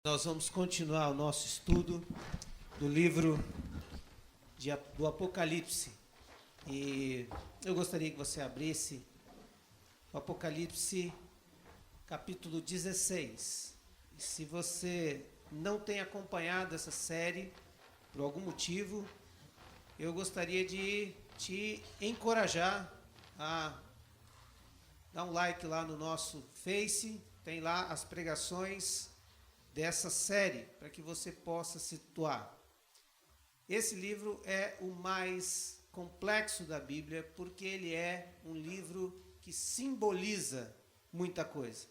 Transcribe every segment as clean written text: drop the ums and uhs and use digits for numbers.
Nós vamos continuar o nosso estudo do livro do Apocalipse. E eu gostaria que você abrisse o Apocalipse capítulo 16. E se você não tem acompanhado essa série por algum motivo, eu gostaria de te encorajar a dar um like lá no nosso Face. Tem lá as pregações dessa série, para que você possa se situar. Esse livro é o mais complexo da Bíblia, porque ele é um livro que simboliza muita coisa.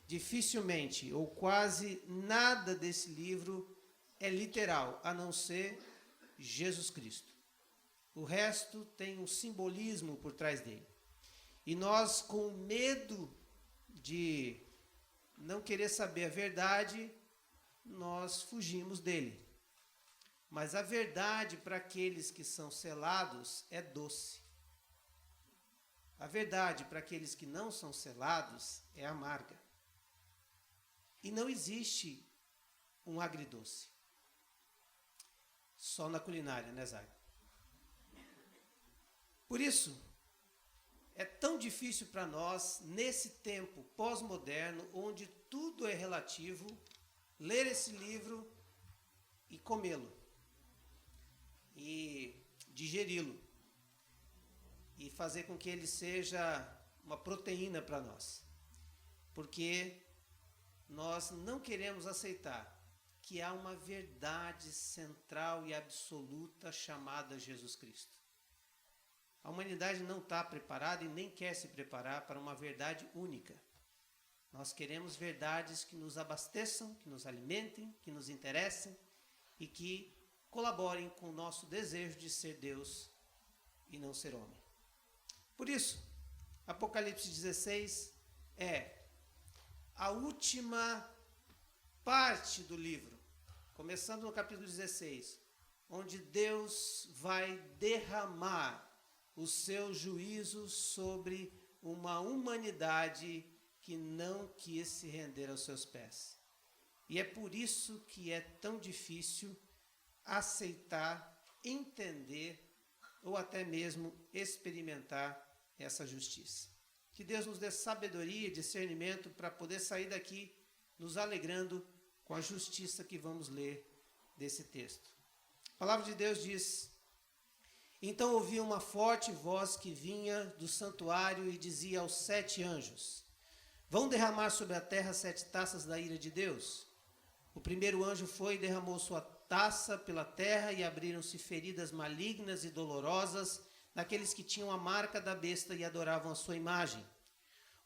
Dificilmente, ou quase nada desse livro é literal, a não ser Jesus Cristo. O resto tem um simbolismo por trás dele. E nós, com medo de não querer saber a verdade, nós fugimos dele. Mas a verdade para aqueles que são selados é doce. A verdade para aqueles que não são selados é amarga. E não existe um agridoce. Só na culinária, né, Zay? Por isso, é tão difícil para nós, nesse tempo pós-moderno, onde tudo é relativo, ler esse livro e comê-lo, e digeri-lo, e fazer com que ele seja uma proteína para nós. Porque nós não queremos aceitar que há uma verdade central e absoluta chamada Jesus Cristo. A humanidade não está preparada e nem quer se preparar para uma verdade única. Nós queremos verdades que nos abasteçam, que nos alimentem, que nos interessem e que colaborem com o nosso desejo de ser Deus e não ser homem. Por isso, Apocalipse 16 é a última parte do livro, começando no capítulo 16, onde Deus vai derramar o seu juízo sobre uma humanidade que não quis se render aos seus pés. E é por isso que é tão difícil aceitar, entender ou até mesmo experimentar essa justiça. Que Deus nos dê sabedoria e discernimento para poder sair daqui nos alegrando com a justiça que vamos ler desse texto. A palavra de Deus diz: então ouvi uma forte voz que vinha do santuário e dizia aos 7 anjos: vão derramar sobre a terra 7 taças da ira de Deus. O primeiro anjo foi e derramou sua taça pela terra, e abriram-se feridas malignas e dolorosas naqueles que tinham a marca da besta e adoravam a sua imagem.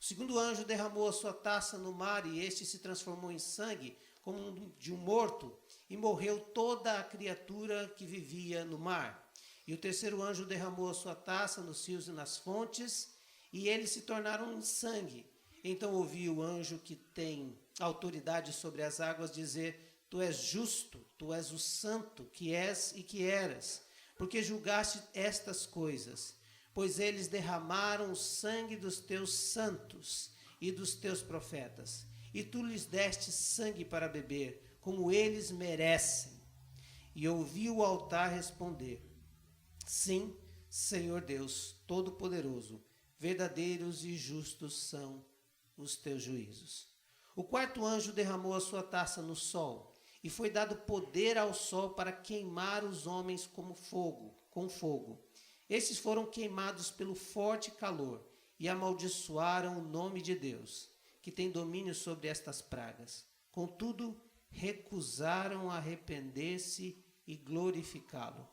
O segundo anjo derramou a sua taça no mar, e este se transformou em sangue, como de um morto, e morreu toda a criatura que vivia no mar. E o terceiro anjo derramou a sua taça nos rios e nas fontes, e eles se tornaram em sangue. Então ouvi o anjo que tem autoridade sobre as águas dizer: tu és justo, tu és o santo que és e que eras, porque julgaste estas coisas. Pois eles derramaram o sangue dos teus santos e dos teus profetas, e tu lhes deste sangue para beber, como eles merecem. E ouvi o altar responder: sim, Senhor Deus Todo-Poderoso, verdadeiros e justos são os teus juízos. O quarto anjo derramou a sua taça no sol, e foi dado poder ao sol para queimar os homens com fogo. Esses foram queimados pelo forte calor e amaldiçoaram o nome de Deus, que tem domínio sobre estas pragas. Contudo, recusaram arrepender-se e glorificá-lo.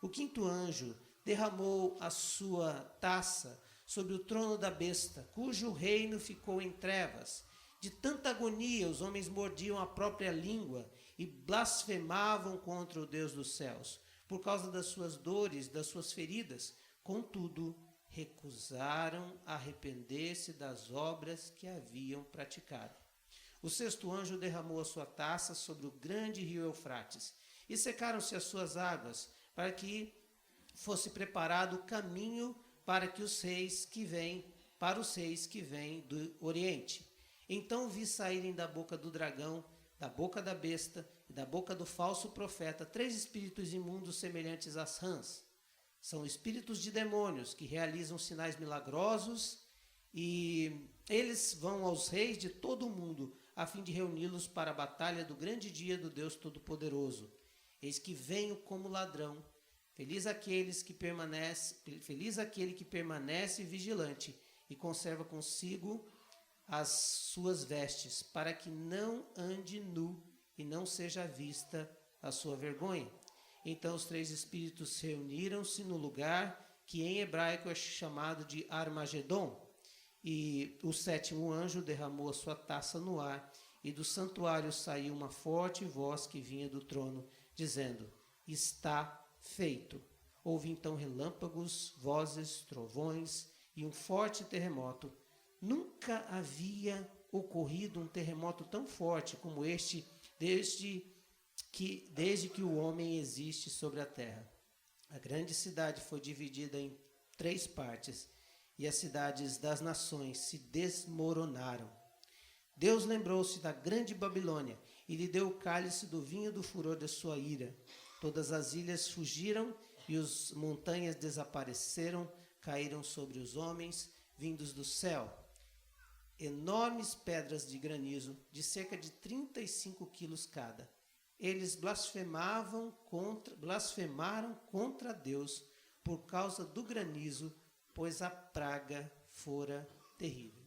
O quinto anjo derramou a sua taça sobre o trono da besta, cujo reino ficou em trevas. De tanta agonia, os homens mordiam a própria língua e blasfemavam contra o Deus dos céus, por causa das suas dores, das suas feridas. Contudo, recusaram arrepender-se das obras que haviam praticado. O sexto anjo derramou a sua taça sobre o grande rio Eufrates, e secaram-se as suas águas, para que fosse preparado o caminho para os reis que vêm do Oriente. Então vi saírem da boca do dragão da boca da besta e da boca do falso profeta 3 espíritos imundos semelhantes às rãs. São espíritos de demônios que realizam sinais milagrosos e eles vão aos reis de todo o mundo a fim de reuni-los para a batalha do grande dia do Deus Todo-Poderoso. Eis que venho como ladrão. Feliz aquele que permanece vigilante e conserva consigo as suas vestes, para que não ande nu e não seja vista a sua vergonha. Então os 3 espíritos reuniram-se no lugar que em hebraico é chamado de Armagedon. E o 7º anjo derramou a sua taça no ar, e do santuário saiu uma forte voz que vinha do trono, dizendo: está feito. Houve então relâmpagos, vozes, trovões e um forte terremoto. Nunca havia ocorrido um terremoto tão forte como este desde que o homem existe sobre a terra. A grande cidade foi dividida em 3 partes, e as cidades das nações se desmoronaram. Deus lembrou-se da grande Babilônia e lhe deu o cálice do vinho do furor da sua ira. Todas as ilhas fugiram e as montanhas desapareceram, caíram sobre os homens vindos do céu. Enormes pedras de granizo, de cerca de 35 quilos cada. Eles blasfemaram contra Deus por causa do granizo, pois a praga fora terrível.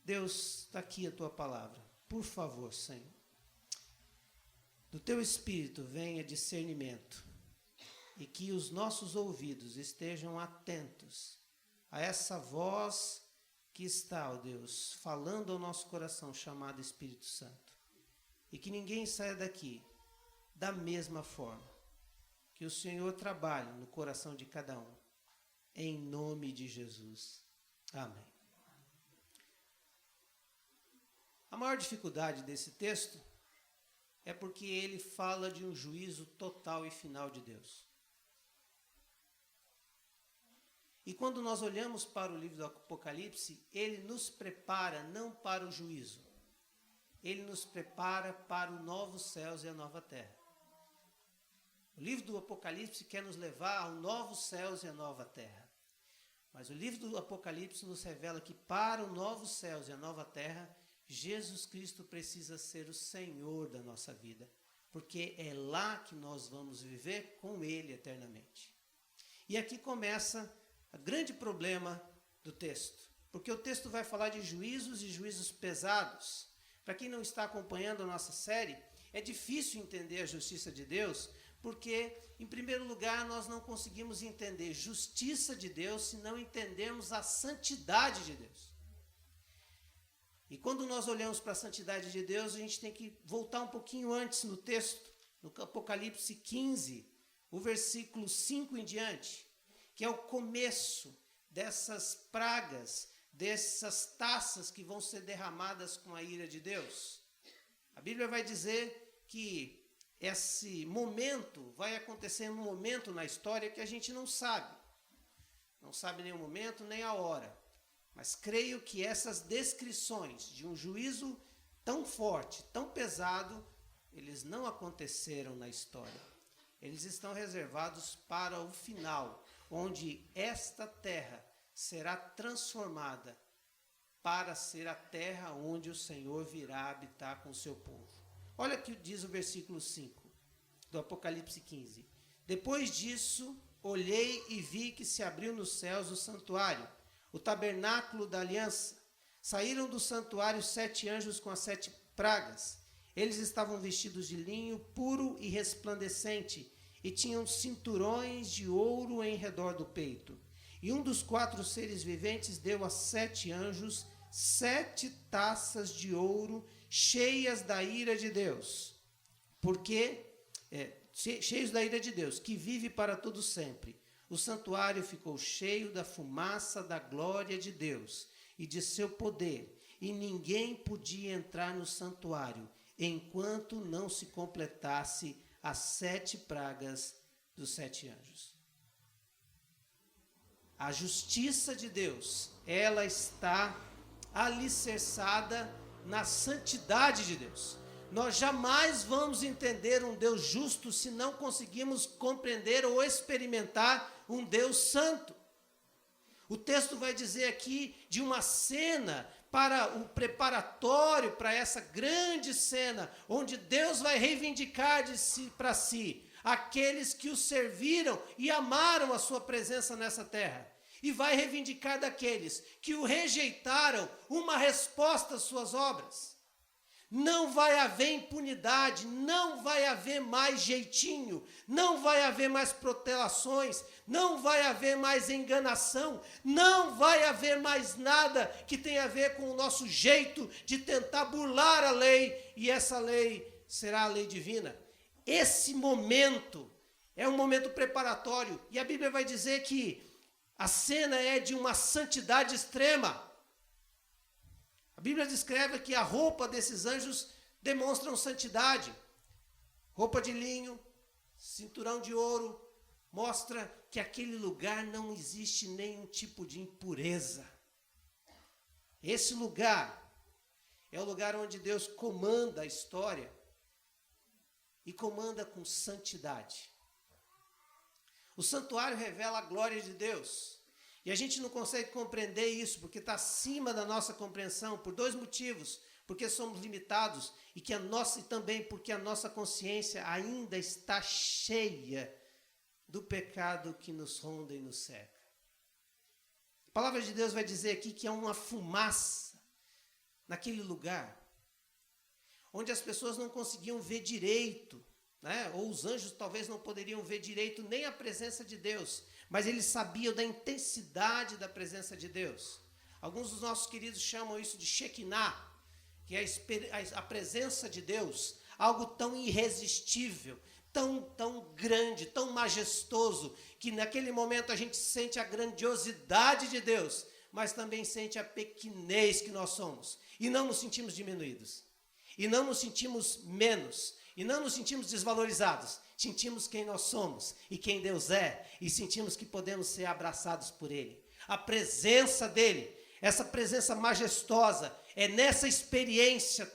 Deus, está aqui a tua palavra. Por favor, Senhor, do teu Espírito venha discernimento e que os nossos ouvidos estejam atentos a essa voz que está, ó Deus, falando ao nosso coração, chamado Espírito Santo. E que ninguém saia daqui da mesma forma. Que o Senhor trabalhe no coração de cada um. Em nome de Jesus. Amém. A maior dificuldade desse texto é porque ele fala de um juízo total e final de Deus. E quando nós olhamos para o livro do Apocalipse, ele nos prepara não para o juízo. Ele nos prepara para os novos céus e a nova terra. O livro do Apocalipse quer nos levar aos novos céus e a nova terra. Mas o livro do Apocalipse nos revela que para os novos céus e a nova terra, Jesus Cristo precisa ser o Senhor da nossa vida. Porque é lá que nós vamos viver com Ele eternamente. E aqui começa o grande problema do texto. Porque o texto vai falar de juízos e juízos pesados. Para quem não está acompanhando a nossa série, é difícil entender a justiça de Deus, porque, em primeiro lugar, nós não conseguimos entender justiça de Deus se não entendermos a santidade de Deus. E quando nós olhamos para a santidade de Deus, a gente tem que voltar um pouquinho antes no texto, no Apocalipse 15, o versículo 5 em diante, que é o começo dessas pragas, dessas taças que vão ser derramadas com a ira de Deus. A Bíblia vai dizer que esse momento vai acontecer em um momento na história que a gente não sabe. Não sabe nem o momento, nem a hora. Mas creio que essas descrições de um juízo tão forte, tão pesado, eles não aconteceram na história. Eles estão reservados para o final, onde esta terra será transformada para ser a terra onde o Senhor virá habitar com o seu povo. Olha o que diz o versículo 5 do Apocalipse 15. Depois disso, olhei e vi que se abriu nos céus o santuário, o tabernáculo da aliança. Saíram do santuário 7 anjos com as 7 pragas. Eles estavam vestidos de linho puro e resplandecente e tinham cinturões de ouro em redor do peito. E um dos 4 seres viventes deu a 7 anjos 7 taças de ouro cheias da ira de Deus. Cheios da ira de Deus, que vive para todo sempre. O santuário ficou cheio da fumaça da glória de Deus e de seu poder, e ninguém podia entrar no santuário enquanto não se completasse as 7 pragas dos 7 anjos. A justiça de Deus, ela está alicerçada na santidade de Deus. Nós jamais vamos entender um Deus justo se não conseguimos compreender ou experimentar um Deus santo. O texto vai dizer aqui de uma cena para o preparatório para essa grande cena, onde Deus vai reivindicar para si aqueles que o serviram e amaram a sua presença nessa terra. E vai reivindicar daqueles que o rejeitaram uma resposta às suas obras. Não vai haver impunidade, não vai haver mais jeitinho, não vai haver mais protelações, não vai haver mais enganação, não vai haver mais nada que tenha a ver com o nosso jeito de tentar burlar a lei, e essa lei será a lei divina. Esse momento é um momento preparatório, e a Bíblia vai dizer que a cena é de uma santidade extrema. A Bíblia descreve que a roupa desses anjos demonstram santidade. Roupa de linho, cinturão de ouro, mostra que aquele lugar não existe nenhum tipo de impureza. Esse lugar é o lugar onde Deus comanda a história e comanda com santidade. O santuário revela a glória de Deus. E a gente não consegue compreender isso, porque está acima da nossa compreensão, por dois motivos. Porque somos limitados e também porque a nossa consciência ainda está cheia do pecado que nos ronda e nos cerca. A palavra de Deus vai dizer aqui que há uma fumaça naquele lugar, onde as pessoas não conseguiam ver direito, né? Ou os anjos talvez não poderiam ver direito nem a presença de Deus, mas eles sabiam da intensidade da presença de Deus. Alguns dos nossos queridos chamam isso de Shekinah, que é a presença de Deus, algo tão irresistível, tão grande, tão majestoso, que naquele momento a gente sente a grandiosidade de Deus, mas também sente a pequenez que nós somos. E não nos sentimos diminuídos, e não nos sentimos menos, e não nos sentimos desvalorizados. Sentimos quem nós somos e quem Deus é, e sentimos que podemos ser abraçados por Ele. A presença dEle, essa presença majestosa, é nessa experiência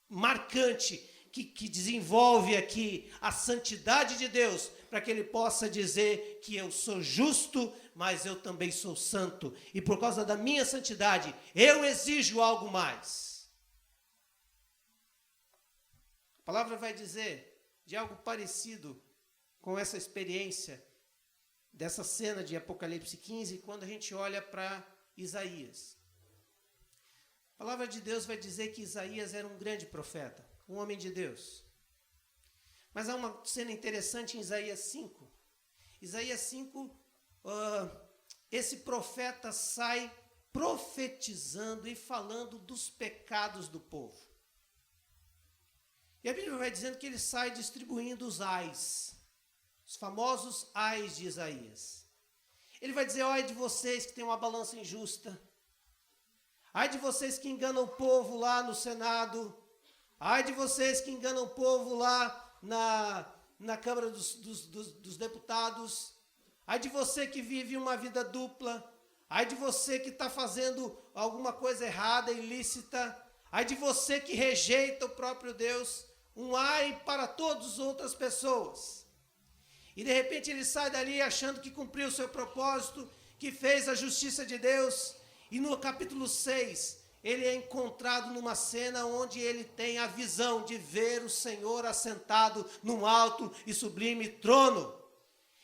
marcante que desenvolve aqui a santidade de Deus, para que Ele possa dizer que eu sou justo, mas eu também sou santo, e por causa da minha santidade, eu exijo algo mais. A palavra vai dizer de algo parecido com essa experiência dessa cena de Apocalipse 15, quando a gente olha para Isaías. A palavra de Deus vai dizer que Isaías era um grande profeta, um homem de Deus. Mas há uma cena interessante em Isaías 5. Isaías 5, esse profeta sai profetizando e falando dos pecados do povo. E a Bíblia vai dizendo que ele sai distribuindo os ais, os famosos ais de Isaías. Ele vai dizer: ai de vocês que têm uma balança injusta, ai de vocês que enganam o povo lá no Senado, ai de vocês que enganam o povo lá na Câmara dos Deputados, ai de você que vive uma vida dupla, ai de você que está fazendo alguma coisa errada, ilícita, ai de você que rejeita o próprio Deus. Um ai para todas as outras pessoas. E de repente ele sai dali achando que cumpriu o seu propósito, que fez a justiça de Deus. E no capítulo 6, ele é encontrado numa cena onde ele tem a visão de ver o Senhor assentado num alto e sublime trono.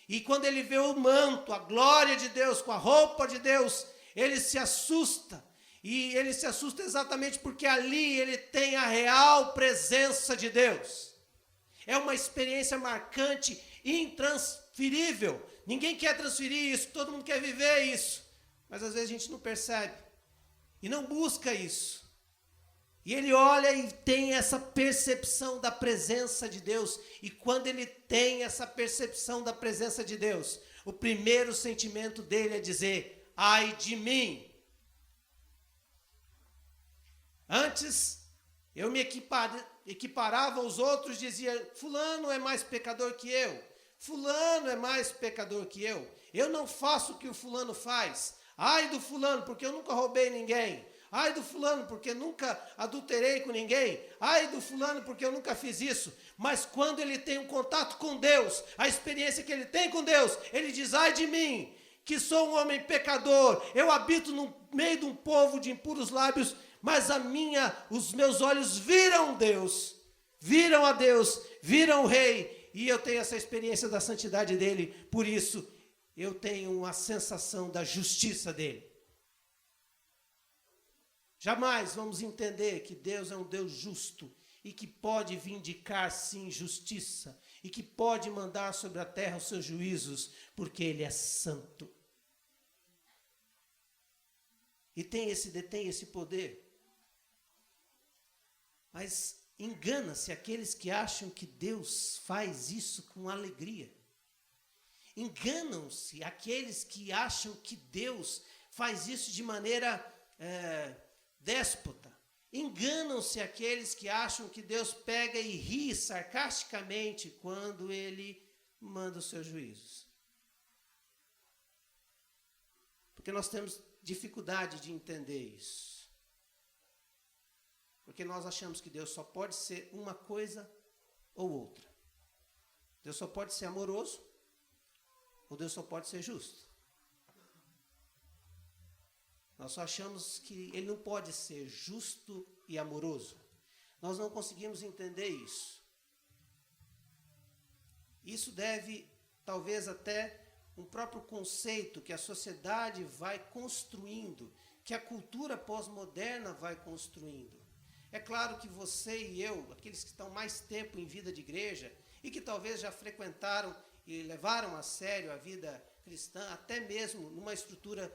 E quando ele vê o manto, a glória de Deus, com a roupa de Deus, ele se assusta. E ele se assusta exatamente porque ali ele tem a real presença de Deus. É uma experiência marcante, intransferível. Ninguém quer transferir isso, todo mundo quer viver isso. Mas às vezes a gente não percebe e não busca isso. E ele olha e tem essa percepção da presença de Deus. E quando ele tem essa percepção da presença de Deus, o primeiro sentimento dele é dizer: ai de mim. Antes, eu me equiparava aos outros, dizia: fulano é mais pecador que eu, fulano é mais pecador que eu não faço o que o fulano faz, ai do fulano, porque eu nunca roubei ninguém, Ai do fulano, porque nunca adulterei com ninguém. Ai do fulano, porque eu nunca fiz isso. Mas quando ele tem um contato com Deus, a experiência que ele tem com Deus, ele diz, ai de mim, que sou um homem pecador. Eu habito no meio de um povo de impuros lábios, mas os meus olhos viram Deus. Viram a Deus, viram o Rei. E eu tenho essa experiência da santidade dele. Por isso, eu tenho uma sensação da justiça dele. Jamais vamos entender que Deus é um Deus justo e que pode vindicar, sim, justiça e que pode mandar sobre a terra os seus juízos, porque Ele é santo. E detém esse poder. Mas engana-se aqueles que acham que Deus faz isso com alegria. Enganam-se aqueles que acham que Deus faz isso de maneira déspota. Enganam-se aqueles que acham que Deus pega e ri sarcasticamente quando Ele manda os seus juízos. Porque nós temos dificuldade de entender isso. Porque nós achamos que Deus só pode ser uma coisa ou outra. Deus só pode ser amoroso ou Deus só pode ser justo. Nós só achamos que Ele não pode ser justo e amoroso. Nós não conseguimos entender isso. Isso deve, talvez, até um próprio conceito que a sociedade vai construindo, que a cultura pós-moderna vai construindo. É claro que você e eu, aqueles que estão mais tempo em vida de igreja e que talvez já frequentaram e levaram a sério a vida cristã, até mesmo numa estrutura,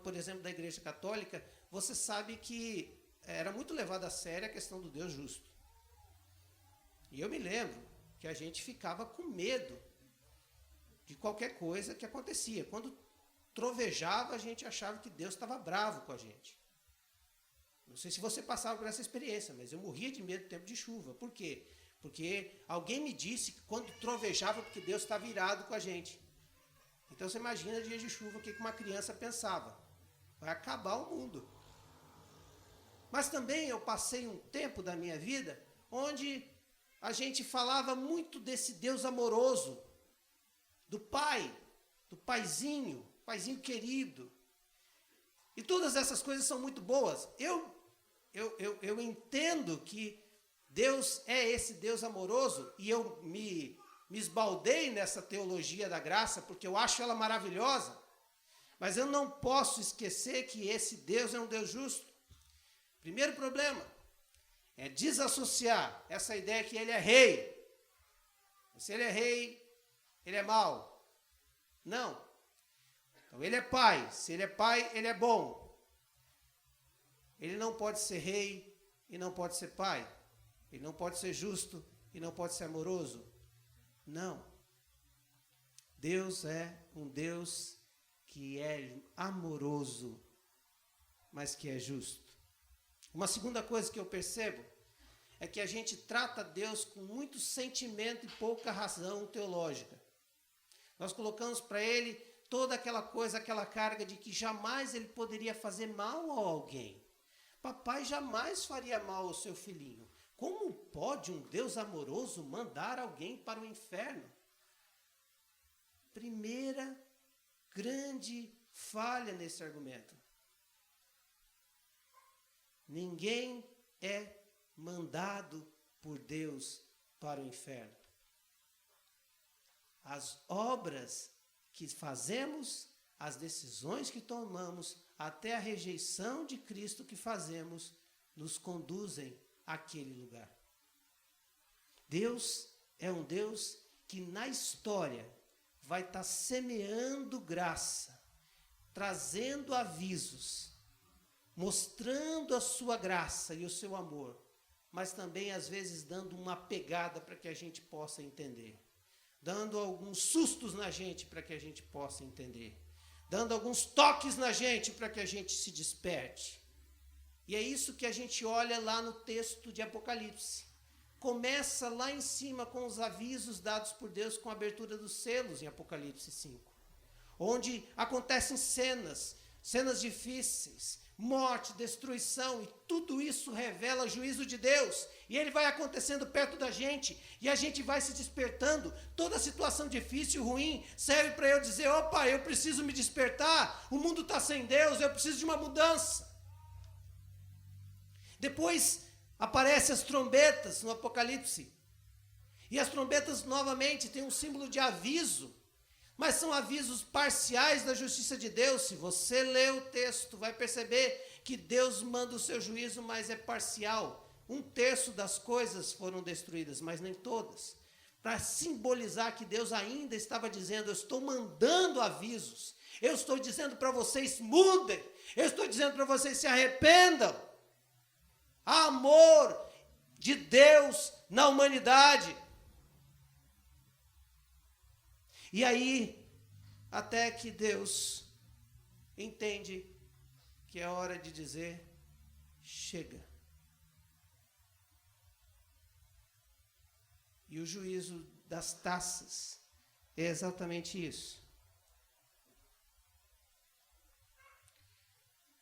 por exemplo, da Igreja Católica, você sabe que era muito levada a sério a questão do Deus justo. E eu me lembro que a gente ficava com medo de qualquer coisa que acontecia. Quando trovejava, a gente achava que Deus estava bravo com a gente. Não sei se você passava por essa experiência, mas eu morria de medo do tempo de chuva. Por quê? Porque alguém me disse que quando trovejava, porque Deus estava irado com a gente. Então você imagina dias de chuva, o que uma criança pensava? Vai acabar o mundo. Mas também eu passei um tempo da minha vida onde a gente falava muito desse Deus amoroso, do pai, do paizinho querido. E todas essas coisas são muito boas. Eu entendo que Deus é esse Deus amoroso e eu me esbaldei nessa teologia da graça porque eu acho ela maravilhosa. Mas eu não posso esquecer que esse Deus é um Deus justo. Primeiro problema é desassociar essa ideia que Ele é rei. Se Ele é rei, Ele é mau. Não. Então Ele é pai. Se Ele é pai, Ele é bom. Ele não pode ser rei e não pode ser pai. Ele não pode ser justo e não pode ser amoroso. Não. Deus é um Deus que é amoroso, mas que é justo. Uma segunda coisa que eu percebo é que a gente trata Deus com muito sentimento e pouca razão teológica. Nós colocamos para Ele toda aquela coisa, aquela carga de que jamais Ele poderia fazer mal a alguém. Papai jamais faria mal ao seu filhinho. Como pode um Deus amoroso mandar alguém para o inferno? Primeira grande falha nesse argumento. Ninguém é mandado por Deus para o inferno. As obras que fazemos, as decisões que tomamos, até a rejeição de Cristo que fazemos, nos conduzem àquele lugar. Deus é um Deus que na história vai estar semeando graça, trazendo avisos, mostrando a sua graça e o seu amor, mas também às vezes dando uma pegada para que a gente possa entender, dando alguns sustos na gente para que a gente possa entender, dando alguns toques na gente para que a gente se desperte. E é isso que a gente olha lá no texto de Apocalipse. Começa lá em cima com os avisos dados por Deus com a abertura dos selos em Apocalipse 5, onde acontecem cenas cenas difíceis, morte, destruição, e tudo isso revela juízo de Deus. E ele vai acontecendo perto da gente, e a gente vai se despertando. Toda situação difícil, ruim, serve para eu dizer, opa, eu preciso me despertar, o mundo está sem Deus, eu preciso de uma mudança. Depois aparecem as trombetas no Apocalipse. E as trombetas novamente têm um símbolo de aviso, mas são avisos parciais da justiça de Deus. Se você ler o texto, vai perceber que Deus manda o seu juízo, mas é parcial. 1/3 das coisas foram destruídas, mas nem todas. Para simbolizar que Deus ainda estava dizendo, eu estou mandando avisos. Eu estou dizendo para vocês, mudem. Eu estou dizendo para vocês, se arrependam. Amor de Deus na humanidade. E aí, até que Deus entende que é hora de dizer, chega. E o juízo das taças é exatamente isso.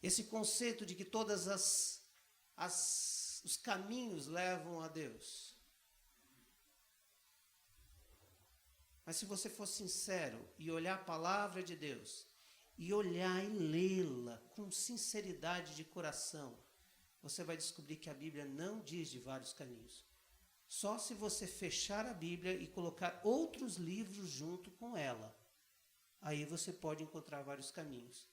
Esse conceito de que todas os caminhos levam a Deus. Mas se você for sincero e olhar a palavra de Deus, e olhar e lê-la com sinceridade de coração, você vai descobrir que a Bíblia não diz de vários caminhos. Só se você fechar a Bíblia e colocar outros livros junto com ela, aí você pode encontrar vários caminhos.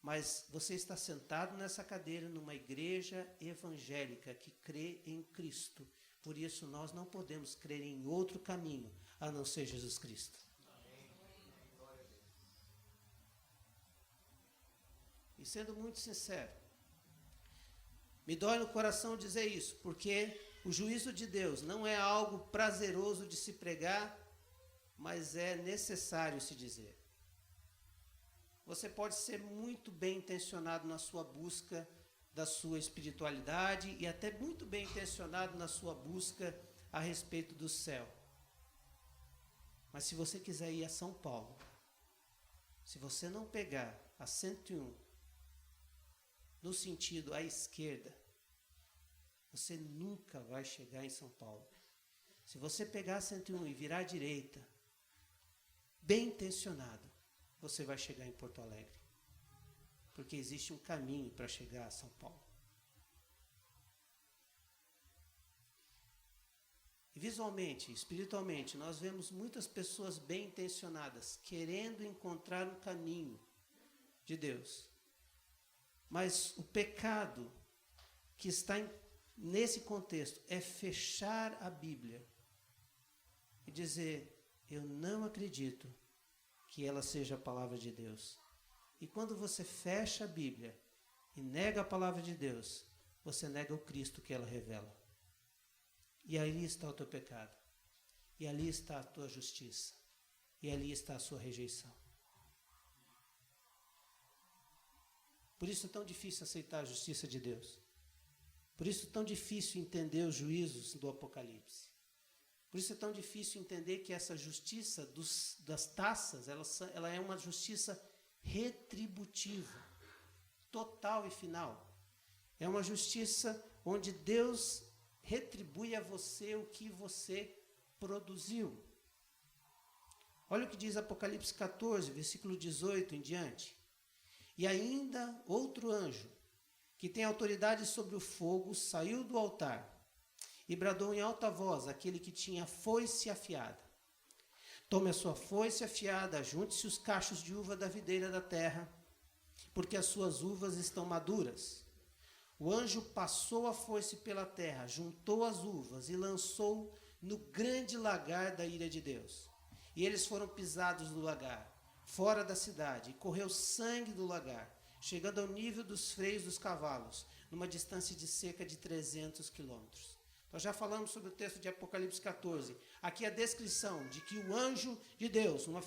Mas você está sentado nessa cadeira numa igreja evangélica que crê em Cristo. Por isso nós não podemos crer em outro caminho a não ser Jesus Cristo. E sendo muito sincero, me dói no coração dizer isso, porque o juízo de Deus não é algo prazeroso de se pregar, mas é necessário se dizer. Você pode ser muito bem intencionado na sua busca da sua espiritualidade e até muito bem intencionado na sua busca a respeito do céu. Mas se você quiser ir a São Paulo, se você não pegar a 101 no sentido à esquerda, você nunca vai chegar em São Paulo. Se você pegar a 101 e virar à direita, bem intencionado, você vai chegar em Porto Alegre. Porque existe um caminho para chegar a São Paulo. E visualmente, espiritualmente, nós vemos muitas pessoas bem intencionadas, querendo encontrar um caminho de Deus. Mas o pecado que está nesse contexto é fechar a Bíblia e dizer, eu não acredito que ela seja a palavra de Deus. E quando você fecha a Bíblia e nega a palavra de Deus, você nega o Cristo que ela revela. E ali está o teu pecado. E ali está a tua justiça. E ali está a sua rejeição. Por isso é tão difícil aceitar a justiça de Deus. Por isso é tão difícil entender os juízos do Apocalipse. Por isso é tão difícil entender que essa justiça das taças, ela é uma justiça retributiva, total e final. É uma justiça onde Deus retribui a você o que você produziu. Olha o que diz Apocalipse 14, versículo 18 em diante. E ainda outro anjo, que tem autoridade sobre o fogo, saiu do altar e bradou em alta voz aquele que tinha foice afiada. Tome a sua foice afiada, junte-se os cachos de uva da videira da terra, porque as suas uvas estão maduras. O anjo passou a foice pela terra, juntou as uvas e lançou no grande lagar da ira de Deus. E eles foram pisados no lagar, fora da cidade, e correu sangue do lagar, chegando ao nível dos freios dos cavalos, numa distância de cerca de 300 quilômetros. Nós já falamos sobre o texto de Apocalipse 14. Aqui a descrição de que o anjo de Deus, uma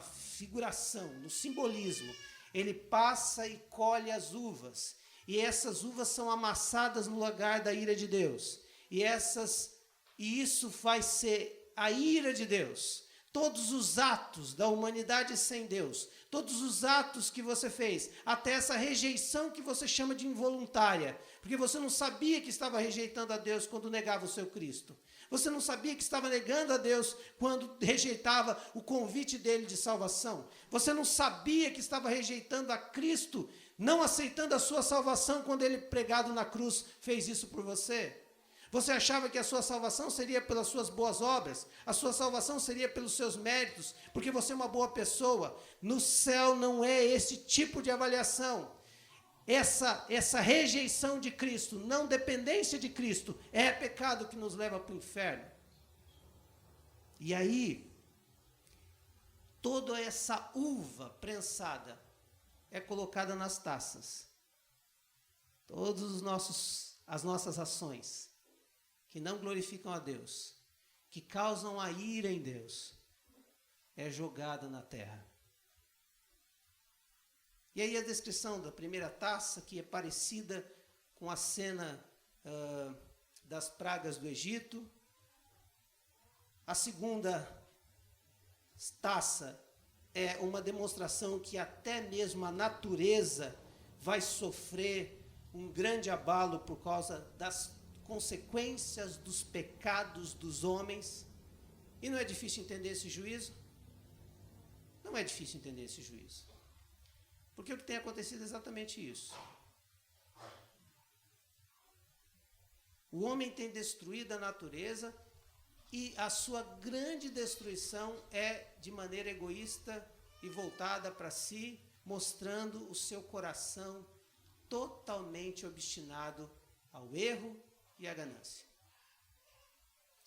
figuração, no simbolismo, ele passa e colhe as uvas. E essas uvas são amassadas no lagar da ira de Deus. E isso vai ser a ira de Deus. todos os atos da humanidade sem Deus, todos os atos que você fez, até essa rejeição que você chama de involuntária, porque você não sabia que estava rejeitando a Deus quando negava o seu Cristo. Você não sabia que estava negando a Deus quando rejeitava o convite dele de salvação. Você não sabia que estava rejeitando a Cristo, não aceitando a sua salvação quando ele, pregado na cruz, fez isso por você. Você achava que a sua salvação seria pelas suas boas obras, a sua salvação seria pelos seus méritos, porque você é uma boa pessoa. No céu não é esse tipo de avaliação. Essa rejeição de Cristo, não dependência de Cristo, é pecado que nos leva para o inferno. E aí, toda essa uva prensada é colocada nas taças. Todas as nossas ações que não glorificam a Deus, que causam a ira em Deus, é jogada na terra. E aí a descrição da primeira taça, que é parecida com a cena das pragas do Egito. A segunda taça é uma demonstração que até mesmo a natureza vai sofrer um grande abalo por causa das consequências dos pecados dos homens. E não é difícil entender esse juízo? Não é difícil entender esse juízo. Porque o que tem acontecido é exatamente isso. O homem tem destruído a natureza e a sua grande destruição é de maneira egoísta e voltada para si, mostrando o seu coração totalmente obstinado ao erro e à ganância.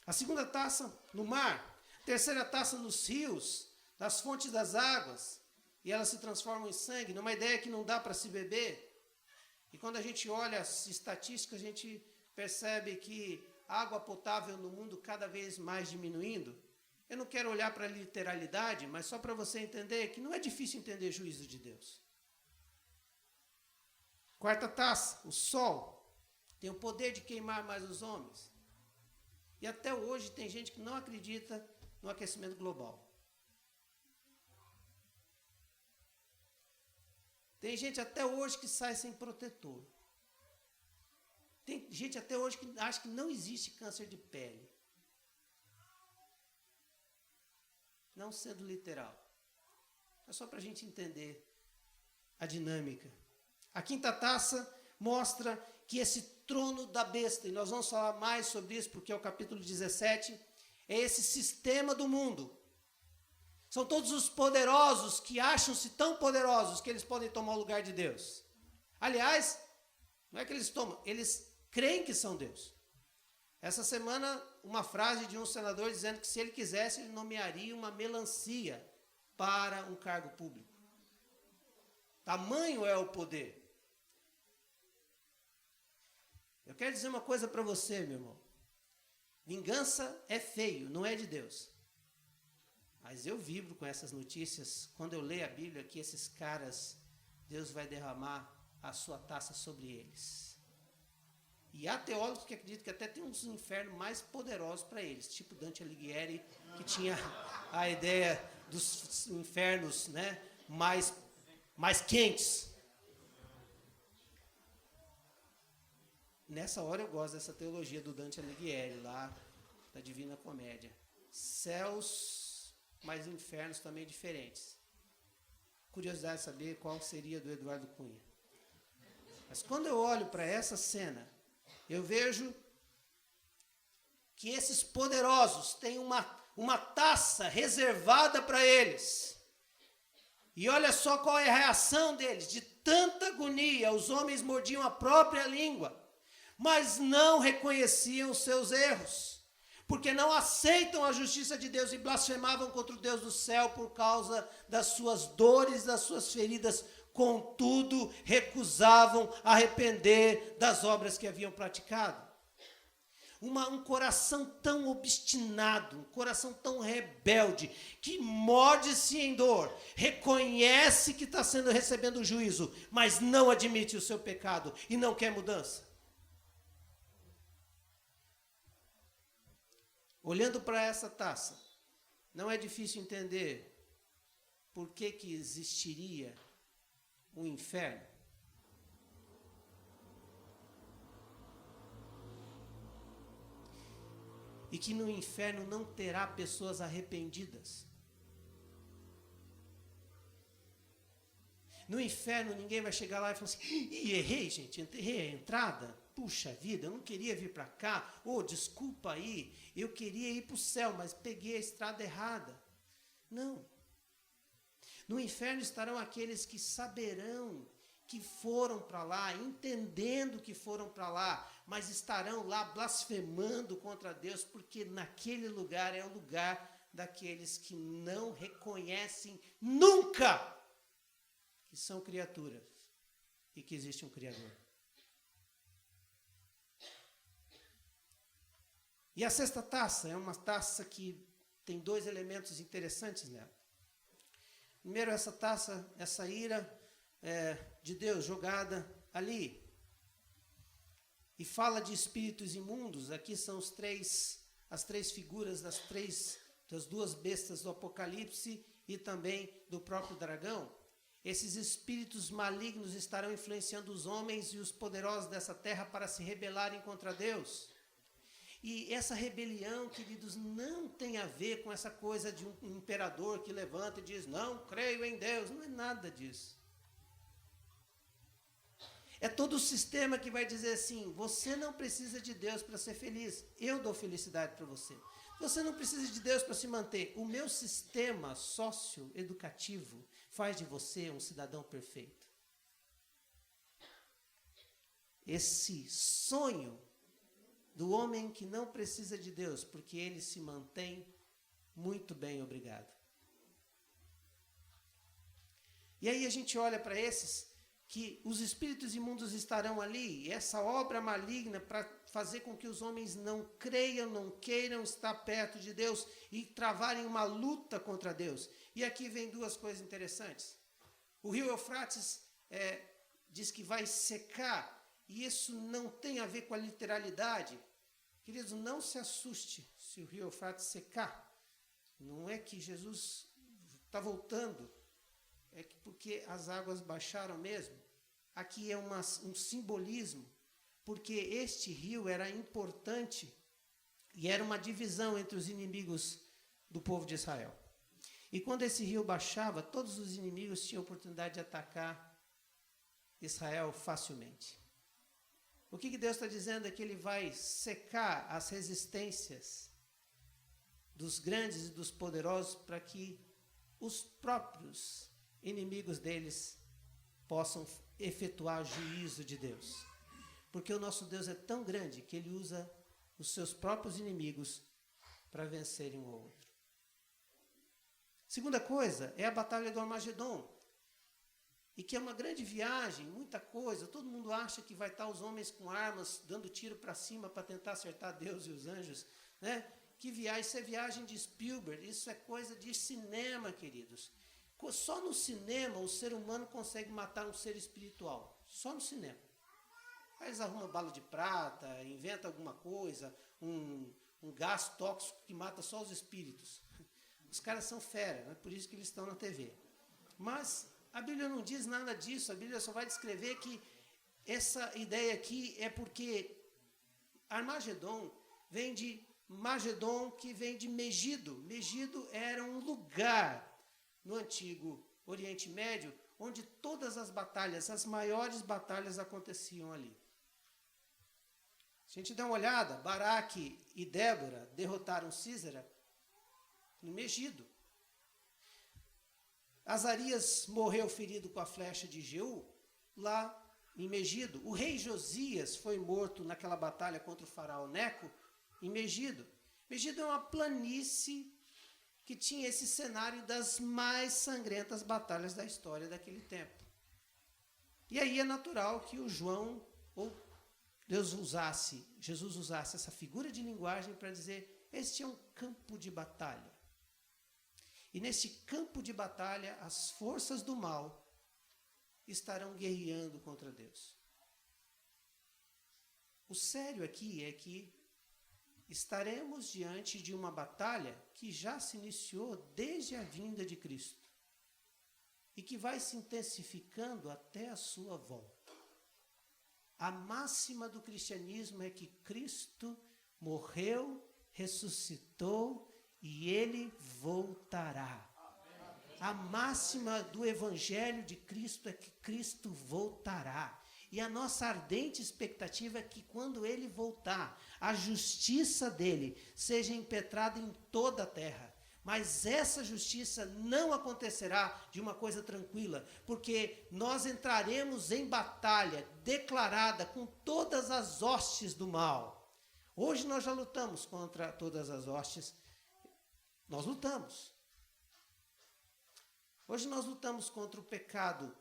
A segunda taça no mar, terceira taça nos rios, nas fontes das águas, e elas se transformam em sangue, numa ideia que não dá para se beber. E quando a gente olha as estatísticas, a gente percebe que a água potável no mundo cada vez mais diminuindo. Eu não quero olhar para a literalidade, mas só para você entender que não é difícil entender o juízo de Deus. Quarta taça, o sol tem o poder de queimar mais os homens. E até hoje tem gente que não acredita no aquecimento global. Tem gente até hoje que sai sem protetor. Tem gente até hoje que acha que não existe câncer de pele. Não sendo literal. É só para a gente entender a dinâmica. A quinta taça mostra que esse trono da besta, e nós vamos falar mais sobre isso porque é o capítulo 17, é esse sistema do mundo. São todos os poderosos que acham-se tão poderosos que eles podem tomar o lugar de Deus. Aliás, não é que eles tomam, eles creem que são Deus. Essa semana, uma frase de um senador dizendo que se ele quisesse, ele nomearia uma melancia para um cargo público. Tamanho é o poder. Eu quero dizer uma coisa para você, meu irmão. Vingança é feio, não é de Deus. Mas eu vibro com essas notícias. Quando eu leio a Bíblia, que esses caras, Deus vai derramar a sua taça sobre eles. E há teólogos que acreditam que até tem uns infernos mais poderosos para eles, tipo Dante Alighieri, que tinha a ideia dos infernos, né, mais quentes. Nessa hora eu gosto dessa teologia do Dante Alighieri, lá da Divina Comédia. Céus, mas infernos também diferentes. Curiosidade de saber qual seria do Eduardo Cunha. Mas quando eu olho para essa cena, eu vejo que esses poderosos têm uma taça reservada para eles. E olha só qual é a reação deles. De tanta agonia, os homens mordiam a própria língua, mas não reconheciam os seus erros, porque não aceitam a justiça de Deus e blasfemavam contra o Deus do céu por causa das suas dores, das suas feridas. Contudo, recusavam arrepender das obras que haviam praticado. Um coração tão obstinado, um coração tão rebelde, que morde-se em dor, reconhece que está recebendo juízo, mas não admite o seu pecado e não quer mudança. Olhando para essa taça, Não é difícil entender por que existiria um inferno. E que no inferno não terá pessoas arrependidas. No inferno ninguém vai chegar lá e falar assim: ih, errei, gente, errei a entrada. Puxa vida, eu não queria vir para cá. Desculpa aí, eu queria ir para o céu, mas peguei a estrada errada. Não. No inferno estarão aqueles que saberão que foram para lá, entendendo que foram para lá, mas estarão lá blasfemando contra Deus, porque naquele lugar é o lugar daqueles que não reconhecem nunca que são criaturas e que existe um Criador. E a sexta taça é uma taça que tem 2 elementos interessantes nela. Primeiro, essa taça, essa ira de Deus jogada ali. E fala de espíritos imundos. Aqui são as três figuras das 2 bestas do Apocalipse e também do próprio dragão. Esses espíritos malignos estarão influenciando os homens e os poderosos dessa terra para se rebelarem contra Deus. E essa rebelião, queridos, não tem a ver com essa coisa de um imperador que levanta e diz: não creio em Deus. Não é nada disso. É todo o sistema que vai dizer assim: você não precisa de Deus para ser feliz. Eu dou felicidade para você. Você não precisa de Deus para se manter. O meu sistema socioeducativo faz de você um cidadão perfeito. Esse sonho do homem que não precisa de Deus, porque ele se mantém muito bem, obrigado. E aí a gente olha para esses, que os espíritos imundos estarão ali, e essa obra maligna para fazer com que os homens não creiam, não queiram estar perto de Deus e travarem uma luta contra Deus. E aqui vem 2 coisas interessantes. O rio Eufrates diz que vai secar, e isso não tem a ver com a literalidade. Queridos, não se assuste se o rio Eufrates secar. Não é que Jesus está voltando, é que porque as águas baixaram mesmo. Aqui é um simbolismo, porque este rio era importante e era uma divisão entre os inimigos do povo de Israel. E quando esse rio baixava, todos os inimigos tinham oportunidade de atacar Israel facilmente. O que Deus está dizendo é que Ele vai secar as resistências dos grandes e dos poderosos para que os próprios inimigos deles possam efetuar juízo de Deus. Porque o nosso Deus é tão grande que Ele usa os seus próprios inimigos para vencerem um ao outro. Segunda coisa é a batalha do Armagedon. E que é uma grande viagem, muita coisa. Todo mundo acha que vai estar os homens com armas, dando tiro para cima para tentar acertar Deus e os anjos, né? Que viagem, isso é viagem de Spielberg, isso é coisa de cinema, queridos. Só no cinema o ser humano consegue matar um ser espiritual. Só no cinema. Aí eles arrumam bala de prata, inventam alguma coisa, um gás tóxico que mata só os espíritos. Os caras são fera, é por isso que eles estão na TV. Mas a Bíblia não diz nada disso, a Bíblia só vai descrever que essa ideia aqui é porque Armagedon vem de Magedon, que vem de Megido. Megido era um lugar no antigo Oriente Médio onde todas as batalhas, as maiores batalhas aconteciam ali. Se a gente dá uma olhada, Baraque e Débora derrotaram Císera no Megido. Azarias morreu ferido com a flecha de Jeú, lá em Megido. O rei Josias foi morto naquela batalha contra o faraó Neco, em Megido. Megido é uma planície que tinha esse cenário das mais sangrentas batalhas da história daquele tempo. E aí é natural que Jesus usasse essa figura de linguagem para dizer: este é um campo de batalha. E nesse campo de batalha, as forças do mal estarão guerreando contra Deus. O sério aqui é que estaremos diante de uma batalha que já se iniciou desde a vinda de Cristo e que vai se intensificando até a sua volta. A máxima do cristianismo é que Cristo morreu, ressuscitou e ele voltará. A máxima do evangelho de Cristo é que Cristo voltará. E a nossa ardente expectativa é que quando ele voltar, a justiça dele seja impetrada em toda a terra. Mas essa justiça não acontecerá de uma coisa tranquila, porque nós entraremos em batalha declarada com todas as hostes do mal. Hoje nós já lutamos contra todas as hostes. Nós lutamos. Hoje nós lutamos contra o pecado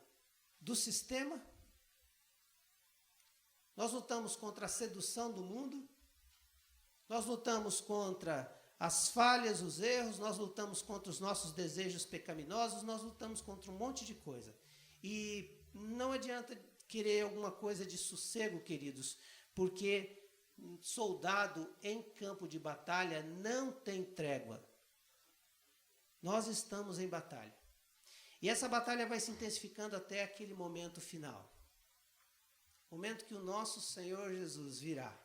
do sistema. Nós lutamos contra a sedução do mundo. Nós lutamos contra as falhas, os erros. Nós lutamos contra os nossos desejos pecaminosos. Nós lutamos contra um monte de coisa. E não adianta querer alguma coisa de sossego, queridos, porque soldado em campo de batalha não tem trégua. Nós estamos em batalha. E essa batalha vai se intensificando até aquele momento final. Momento que o nosso Senhor Jesus virá.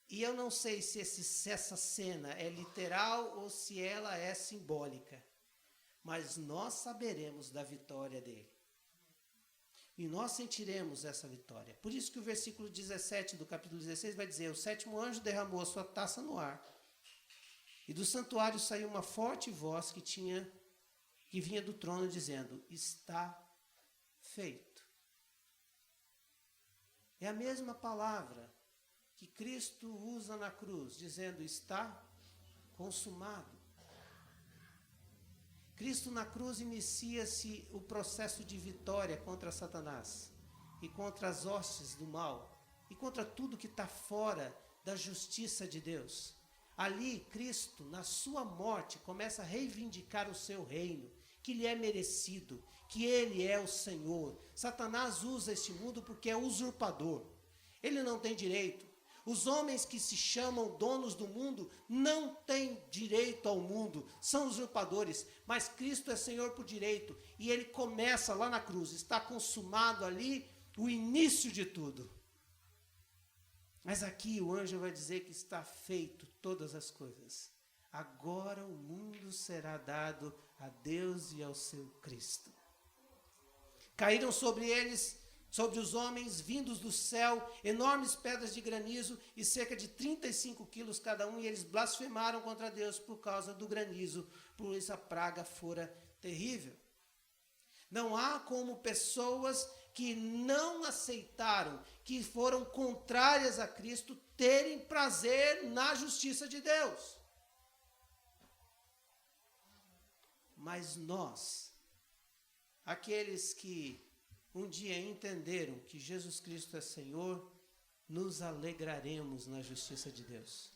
E eu não sei se essa cena é literal ou se ela é simbólica. Mas nós saberemos da vitória dele. E nós sentiremos essa vitória. Por isso que o versículo 17 do capítulo 16 vai dizer: o sétimo anjo derramou a sua taça no ar. E do santuário saiu uma forte voz que vinha do trono dizendo: está feito. É a mesma palavra que Cristo usa na cruz, dizendo: está consumado. Cristo na cruz inicia-se o processo de vitória contra Satanás e contra as hostes do mal e contra tudo que está fora da justiça de Deus. Ali, Cristo, na sua morte, começa a reivindicar o seu reino, que lhe é merecido, que ele é o Senhor. Satanás usa este mundo porque é usurpador. Ele não tem direito. Os homens que se chamam donos do mundo não têm direito ao mundo, são usurpadores, mas Cristo é Senhor por direito, e ele começa lá na cruz, está consumado ali o início de tudo. Mas aqui o anjo vai dizer que está feito todas as coisas. Agora o mundo será dado a Deus e ao seu Cristo. Caíram sobre eles, sobre os homens, vindos do céu, enormes pedras de granizo e cerca de 35 quilos cada um, e eles blasfemaram contra Deus por causa do granizo, por isso a praga fora terrível. Não há como pessoas que não aceitaram, que foram contrárias a Cristo, terem prazer na justiça de Deus. Mas nós, aqueles que um dia entenderam que Jesus Cristo é Senhor, nos alegraremos na justiça de Deus.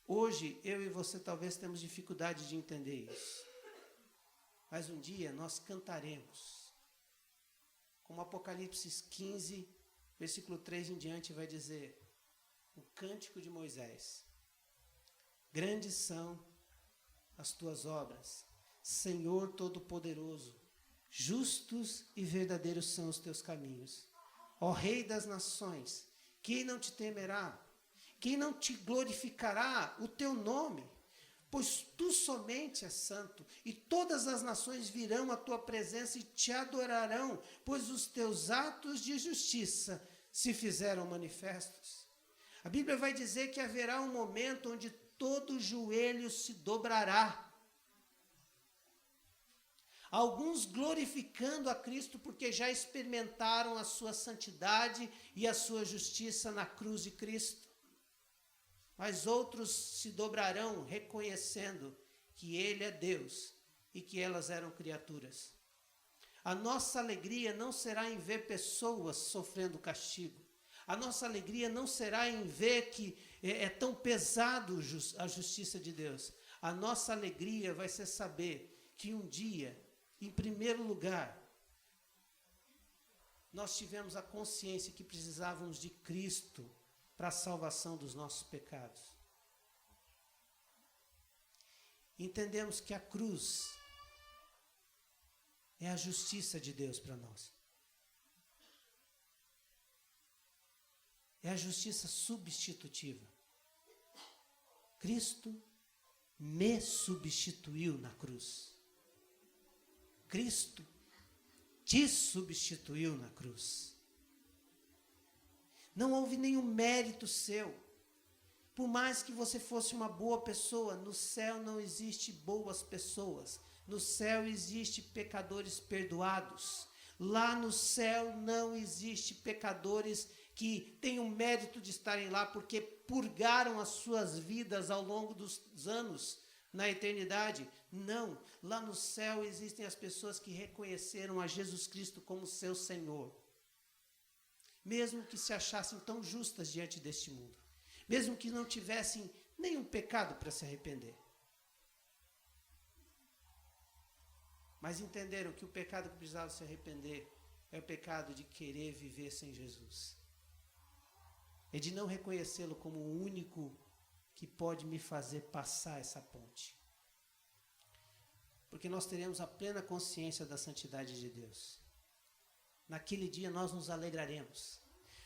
Hoje, eu e você talvez temos dificuldade de entender isso. Mas um dia nós cantaremos. Como Apocalipse 15, versículo 3 em diante vai dizer, o cântico de Moisés. Grandes são as tuas obras, Senhor Todo-Poderoso. Justos e verdadeiros são os teus caminhos. Ó Rei das nações, quem não te temerá? Quem não te glorificará o teu nome? Pois tu somente és santo, e todas as nações virão à tua presença e te adorarão, pois os teus atos de justiça se fizeram manifestos. A Bíblia vai dizer que haverá um momento onde todo joelho se dobrará. Alguns glorificando a Cristo porque já experimentaram a sua santidade e a sua justiça na cruz de Cristo. Mas outros se dobrarão reconhecendo que Ele é Deus e que elas eram criaturas. A nossa alegria não será em ver pessoas sofrendo castigo. A nossa alegria não será em ver que é tão pesado a justiça de Deus. A nossa alegria vai ser saber que um dia, em primeiro lugar, nós tivemos a consciência que precisávamos de Cristo para a salvação dos nossos pecados. Entendemos que a cruz é a justiça de Deus para nós. É a justiça substitutiva. Cristo me substituiu na cruz. Cristo te substituiu na cruz. Não houve nenhum mérito seu. Por mais que você fosse uma boa pessoa, no céu não existe boas pessoas. No céu existe pecadores perdoados. Lá no céu não existe pecadores que têm o mérito de estarem lá porque purgaram as suas vidas ao longo dos anos na eternidade. Não, lá no céu existem as pessoas que reconheceram a Jesus Cristo como seu Senhor. Mesmo que se achassem tão justas diante deste mundo. Mesmo que não tivessem nenhum pecado para se arrepender. Mas entenderam que o pecado que precisava se arrepender é o pecado de querer viver sem Jesus. É de não reconhecê-lo como o único que pode me fazer passar essa ponte. Porque nós teremos a plena consciência da santidade de Deus. Naquele dia nós nos alegraremos.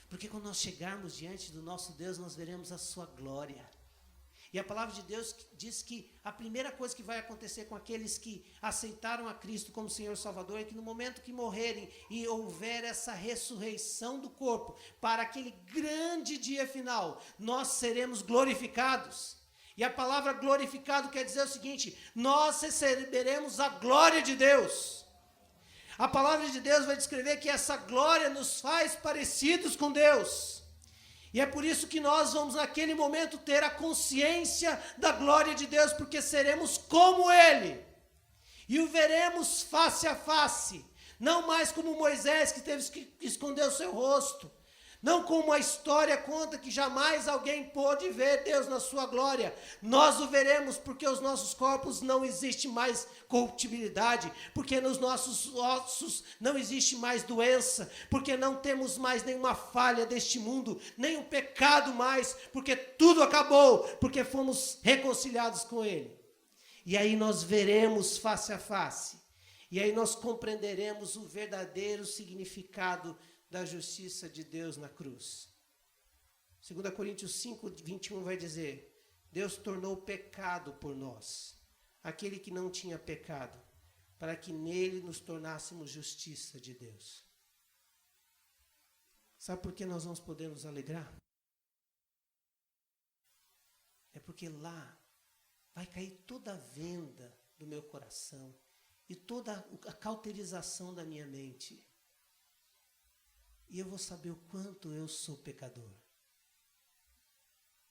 Porque quando nós chegarmos diante do nosso Deus, nós veremos a sua glória. E a palavra de Deus diz que a primeira coisa que vai acontecer com aqueles que aceitaram a Cristo como Senhor e Salvador é que no momento que morrerem e houver essa ressurreição do corpo, para aquele grande dia final, nós seremos glorificados. E a palavra glorificado quer dizer o seguinte: nós receberemos a glória de Deus. A palavra de Deus vai descrever que essa glória nos faz parecidos com Deus. E é por isso que nós vamos naquele momento ter a consciência da glória de Deus, porque seremos como Ele. E o veremos face a face. Não mais como Moisés, que teve que esconder o seu rosto. Não como a história conta que jamais alguém pôde ver Deus na sua glória. Nós o veremos porque os nossos corpos não existe mais corruptibilidade, porque nos nossos ossos não existe mais doença, porque não temos mais nenhuma falha deste mundo, nenhum pecado mais, porque tudo acabou, porque fomos reconciliados com Ele. E aí nós veremos face a face, e aí nós compreenderemos o verdadeiro significado da justiça de Deus na cruz. 2 Coríntios 5, 21 vai dizer: Deus tornou pecado por nós, aquele que não tinha pecado, para que nele nos tornássemos justiça de Deus. Sabe por que nós vamos poder nos alegrar? É porque lá vai cair toda a venda do meu coração e toda a cauterização da minha mente. E eu vou saber o quanto eu sou pecador.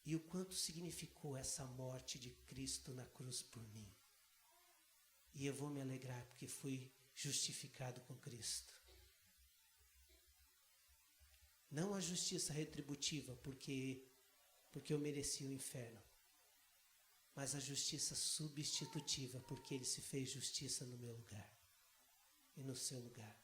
E o quanto significou essa morte de Cristo na cruz por mim. E eu vou me alegrar porque fui justificado com Cristo. Não a justiça retributiva, porque eu mereci o inferno. Mas a justiça substitutiva, porque Ele se fez justiça no meu lugar e no seu lugar.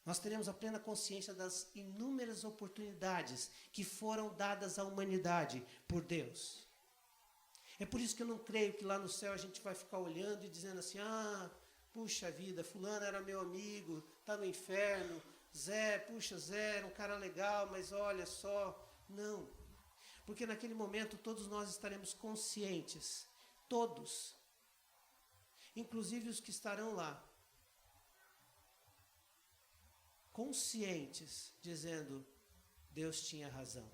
Nós teremos a plena consciência das inúmeras oportunidades que foram dadas à humanidade por Deus. É por isso que eu não creio que lá no céu a gente vai ficar olhando e dizendo assim: puxa vida, fulano era meu amigo, está no inferno, Zé era um cara legal, mas olha só. Não, porque naquele momento todos nós estaremos conscientes, todos, inclusive os que estarão lá, conscientes, dizendo: Deus tinha razão.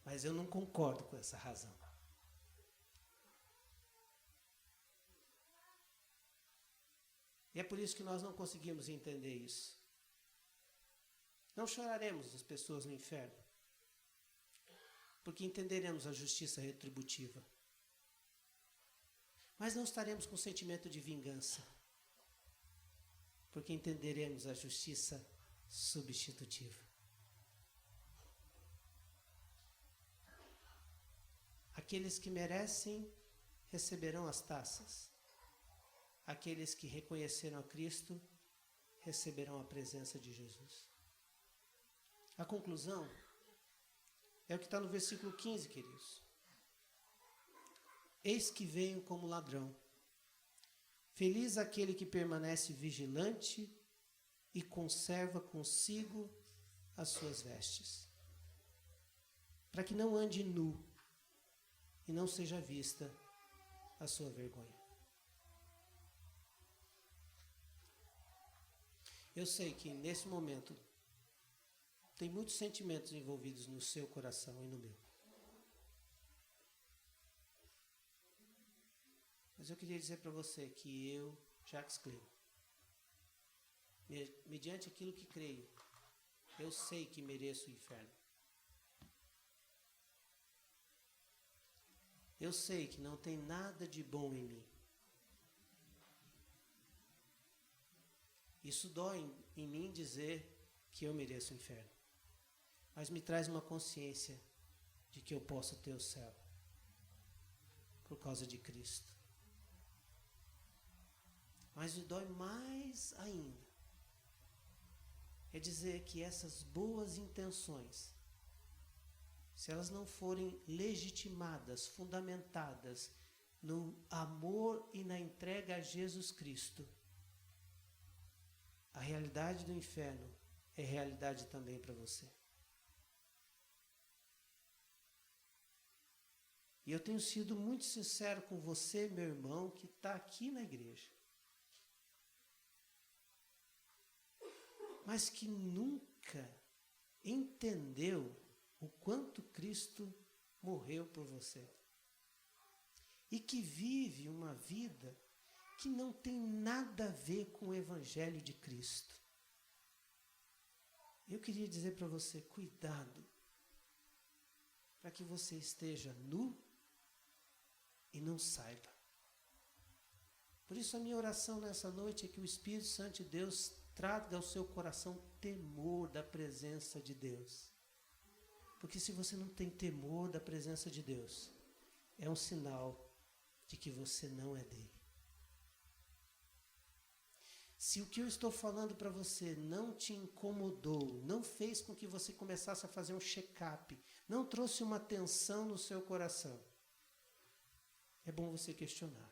Mas eu não concordo com essa razão. E é por isso que nós não conseguimos entender isso. Não choraremos as pessoas no inferno, porque entenderemos a justiça retributiva. Mas não estaremos com sentimento de vingança, porque entenderemos a justiça substitutiva. Aqueles que merecem receberão as taças. Aqueles que reconheceram a Cristo receberão a presença de Jesus. A conclusão é o que está no versículo 15, queridos. Eis que venho como ladrão. Feliz aquele que permanece vigilante e conserva consigo as suas vestes, para que não ande nu e não seja vista a sua vergonha. Eu sei que nesse momento tem muitos sentimentos envolvidos no seu coração e no meu. Mas eu queria dizer para você que eu, Jacques Cleo, mediante aquilo que creio, eu sei que mereço o inferno. Eu sei que não tem nada de bom em mim. Isso dói em mim dizer que eu mereço o inferno. Mas me traz uma consciência de que eu posso ter o céu por causa de Cristo. Mas me dói mais ainda é dizer que essas boas intenções, se elas não forem legitimadas, fundamentadas no amor e na entrega a Jesus Cristo, a realidade do inferno é realidade também para você. E eu tenho sido muito sincero com você, meu irmão, que está aqui na igreja, mas que nunca entendeu o quanto Cristo morreu por você. E que vive uma vida que não tem nada a ver com o Evangelho de Cristo. Eu queria dizer para você, cuidado, para que você esteja nu e não saiba. Por isso a minha oração nessa noite é que o Espírito Santo de Deus traga ao seu coração temor da presença de Deus. Porque se você não tem temor da presença de Deus, é um sinal de que você não é dele. Se o que eu estou falando para você não te incomodou, não fez com que você começasse a fazer um check-up, não trouxe uma tensão no seu coração, é bom você questionar.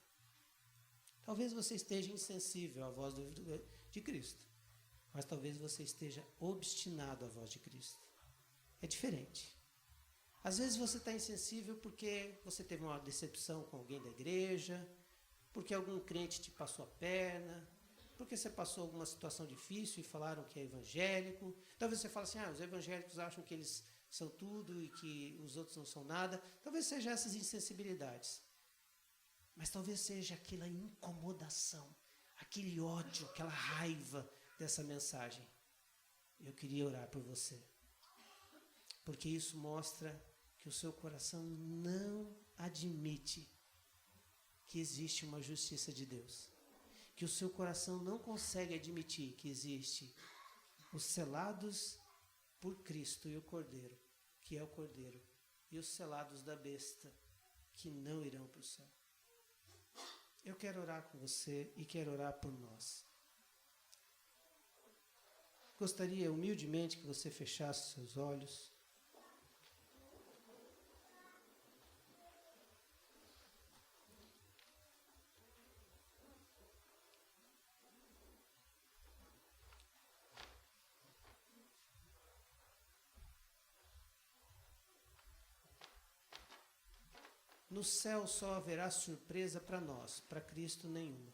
Talvez você esteja insensível à voz de Cristo, mas talvez você esteja obstinado à voz de Cristo. É diferente. Às vezes você está insensível porque você teve uma decepção com alguém da igreja, porque algum crente te passou a perna, porque você passou alguma situação difícil e falaram que é evangélico. Talvez você fale assim, os evangélicos acham que eles são tudo e que os outros não são nada. Talvez seja essas insensibilidades. Mas talvez seja aquela incomodação, aquele ódio, aquela raiva dessa mensagem. Eu queria orar por você. Porque isso mostra que o seu coração não admite que existe uma justiça de Deus. Que o seu coração não consegue admitir que existe os selados por Cristo e o Cordeiro, que é o Cordeiro, e os selados da besta, que não irão para o céu. Eu quero orar com você e quero orar por nós. Gostaria humildemente que você fechasse seus olhos. No céu só haverá surpresa para nós, para Cristo nenhuma.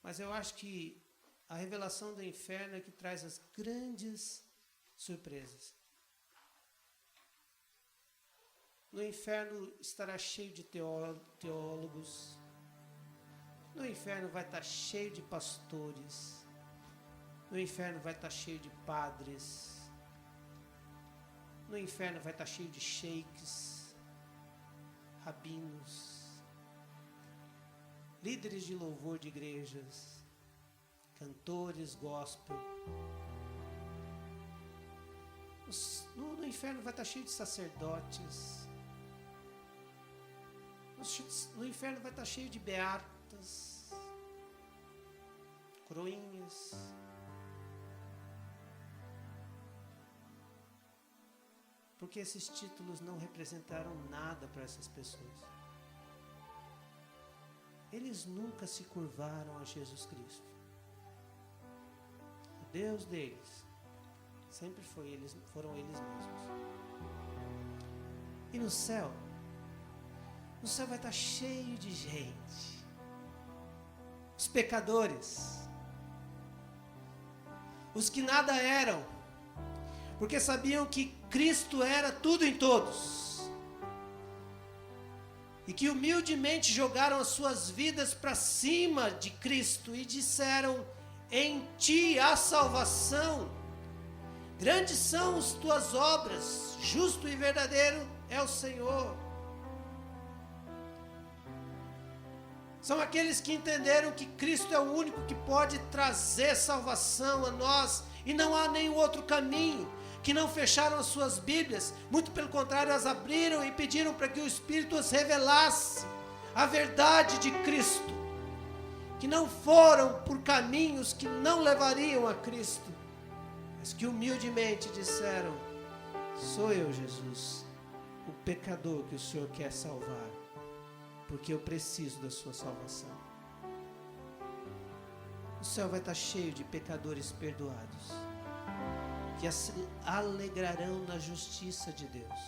Mas eu acho que a revelação do inferno é que traz as grandes surpresas. No inferno estará cheio de teólogos. No inferno vai estar cheio de pastores. No inferno vai estar cheio de padres. No inferno vai estar cheio de sheiks, rabinos, líderes de louvor de igrejas, cantores gospel. No inferno vai estar cheio de sacerdotes. No inferno vai estar cheio de beatas. coroinhas. Porque esses títulos não representaram nada para essas pessoas. Eles nunca se curvaram a Jesus Cristo. O Deus deles sempre foram eles mesmos. E no céu vai estar cheio de gente. Os pecadores, os que nada eram, porque sabiam que Cristo era tudo em todos, e que humildemente jogaram as suas vidas para cima de Cristo e disseram: em ti há salvação, grandes são as tuas obras, justo e verdadeiro é o Senhor. São aqueles que entenderam que Cristo é o único que pode trazer salvação a nós, e não há nenhum outro caminho, que não fecharam as suas Bíblias, muito pelo contrário, as abriram e pediram para que o Espírito as revelasse a verdade de Cristo, que não foram por caminhos que não levariam a Cristo, mas que humildemente disseram: sou eu, Jesus, o pecador que o Senhor quer salvar, porque eu preciso da sua salvação. O céu vai estar cheio de pecadores perdoados, que se alegrarão na justiça de Deus.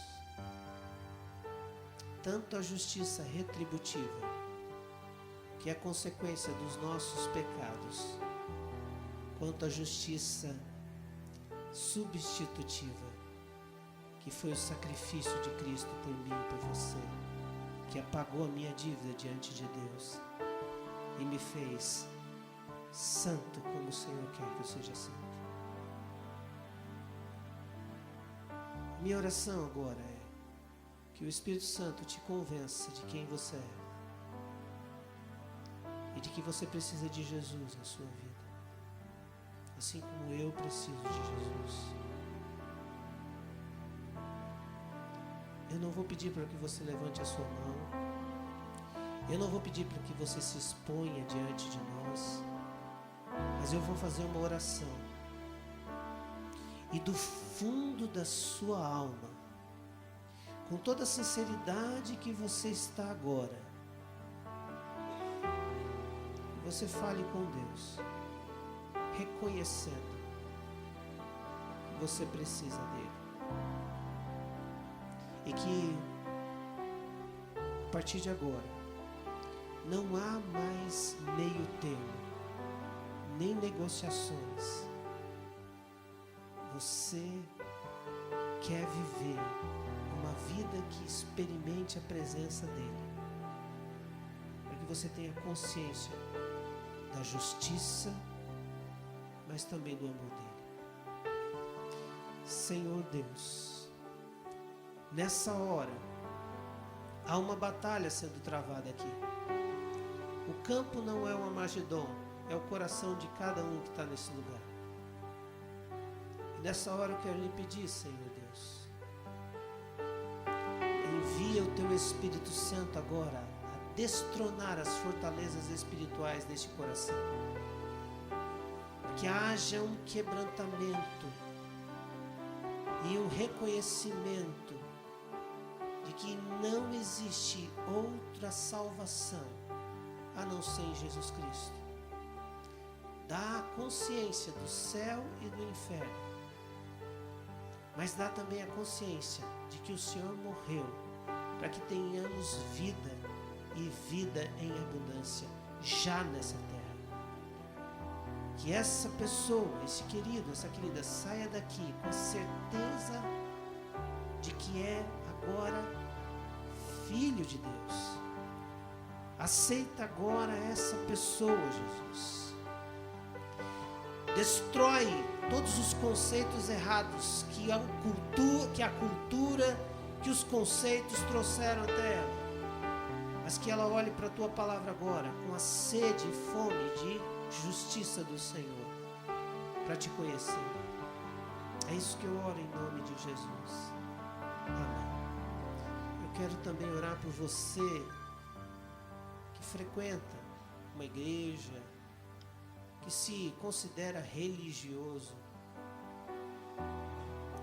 Tanto a justiça retributiva, que é consequência dos nossos pecados, quanto a justiça substitutiva, que foi o sacrifício de Cristo por mim e por você, que apagou a minha dívida diante de Deus e me fez santo como o Senhor quer que eu seja santo. Minha oração agora é que o Espírito Santo te convença de quem você é e de que você precisa de Jesus na sua vida, assim como eu preciso de Jesus. Eu não vou pedir para que você levante a sua mão, eu não vou pedir para que você se exponha diante de nós, mas eu vou fazer uma oração, e do fundo da sua alma, com toda a sinceridade que você está agora, você fale com Deus, reconhecendo que você precisa dele, e que a partir de agora não há mais meio termo, nem negociações. Você quer viver uma vida que experimente a presença dele, para que você tenha consciência da justiça, mas também do amor dele. Senhor Deus, nessa hora há uma batalha sendo travada aqui. O campo não é um Armagedon, é o coração de cada um que está nesse lugar. E nessa hora eu quero lhe pedir, Senhor Deus, envia o teu Espírito Santo agora a destronar as fortalezas espirituais deste coração. Que haja um quebrantamento e um reconhecimento de que não existe outra salvação a não ser em Jesus Cristo. Dá a consciência do céu e do inferno, mas dá também a consciência de que o Senhor morreu para que tenhamos vida e vida em abundância já nessa terra. Que essa pessoa, esse querido, essa querida saia daqui com a certeza de que é agora filho de Deus. Aceita agora essa pessoa, Jesus. Destrói todos os conceitos errados que a cultura, que os conceitos trouxeram até ela. Mas que ela olhe para a tua palavra agora com a sede e fome de justiça do Senhor, para te conhecer. É isso que eu oro em nome de Jesus. Amém. Eu quero também orar por você que frequenta uma igreja, que se considera religioso.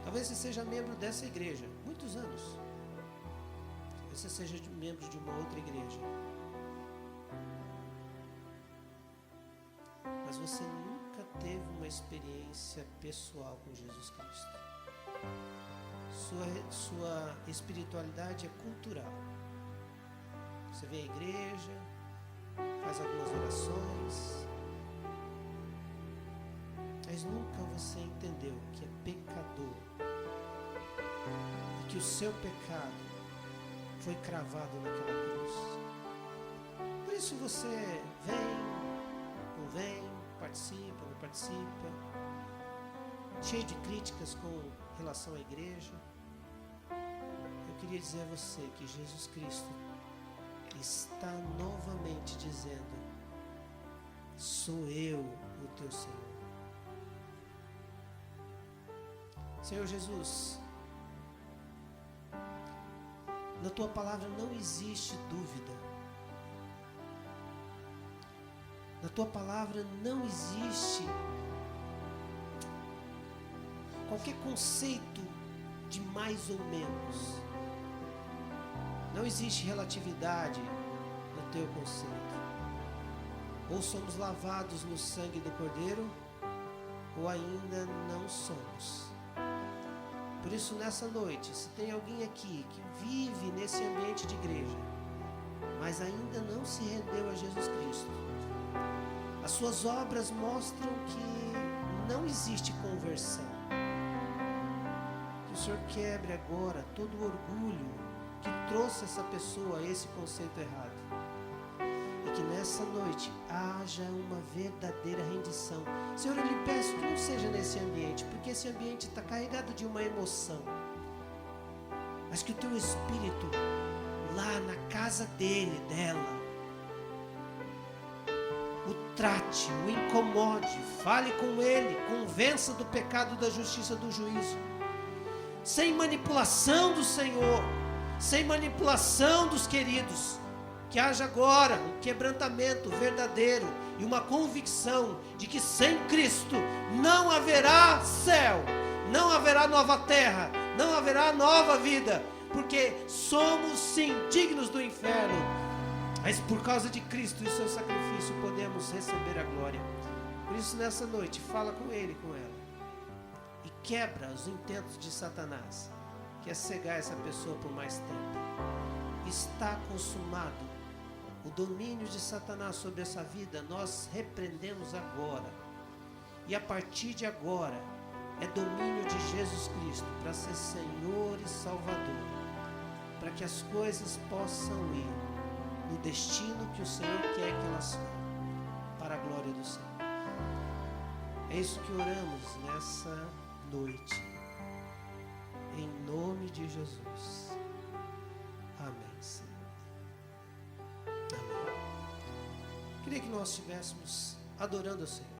Talvez você seja membro dessa igreja, muitos anos. Talvez você seja membro de uma outra igreja. Mas você nunca teve uma experiência pessoal com Jesus Cristo. Sua espiritualidade é cultural. Você vem à igreja, faz algumas orações, mas nunca você entendeu que é pecador e que o seu pecado foi cravado naquela cruz. Por isso você vem, não vem, participa, não participa, cheio de críticas com relação à igreja. Eu queria dizer a você que Jesus Cristo está novamente dizendo: sou eu o teu Senhor. Senhor Jesus, na tua palavra não existe dúvida. Na tua palavra não existe qualquer conceito de mais ou menos. Não existe relatividade no teu conceito. Ou somos lavados no sangue do Cordeiro, ou ainda não somos. Por isso, nessa noite, se tem alguém aqui que vive nesse ambiente de igreja, mas ainda não se rendeu a Jesus Cristo, as suas obras mostram que não existe conversão. Que o Senhor quebre agora todo o orgulho que trouxe essa pessoa a esse conceito errado. E que nessa noite haja uma verdadeira rendição. Senhor, eu lhe peço que não seja nesse ambiente, porque esse ambiente está carregado de uma emoção. Mas que o teu Espírito, lá na casa dele, dela, o trate, o incomode, fale com ele, convença do pecado, da justiça, do juízo. Sem manipulação do Senhor, sem manipulação dos queridos. Que haja agora um quebrantamento verdadeiro e uma convicção de que sem Cristo não haverá céu, não haverá nova terra, não haverá nova vida, porque somos sim dignos do inferno, mas por causa de Cristo e seu sacrifício podemos receber a glória. Por isso nessa noite fala com ele, com ela, e quebra os intentos de Satanás, que é cegar essa pessoa por mais tempo. Está consumado o domínio de Satanás sobre essa vida. Nós repreendemos agora, e a partir de agora é domínio de Jesus Cristo para ser Senhor e Salvador, para que as coisas possam ir no destino que o Senhor quer que elas vão, para a glória do Senhor. É isso que oramos nessa noite, em nome de Jesus. Amém, Senhor. Amém. Queria que nós estivéssemos adorando o Senhor.